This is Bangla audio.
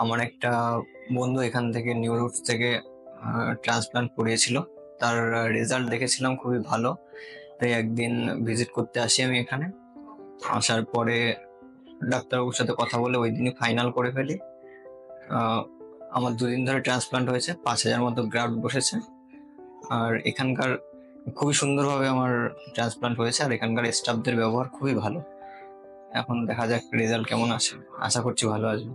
আমার একটা বন্ধু এখান থেকে নিউরুটস থেকে ট্রান্সপ্লান্ট করিয়েছিল। তার রেজাল্ট দেখেছিলাম খুবই ভালো, তাই একদিন ভিজিট করতে আসি আমি এখানে। আসার পরে ডাক্তারবাবুর সাথে কথা বলে ওই দিনই ফাইনাল করে ফেলি। আমার 2 দিন ধরে ট্রান্সপ্লান্ট হয়েছে, 5,000 মতো গ্রাফট বসেছে। আর এখানকার খুবই সুন্দরভাবে আমার ট্রান্সপ্লান্ট হয়েছে, আর এখানকার স্টাফদের ব্যবহার খুবই ভালো। এখন দেখা যাক রেজাল্ট কেমন আসে, আশা করছি ভালো আসবে।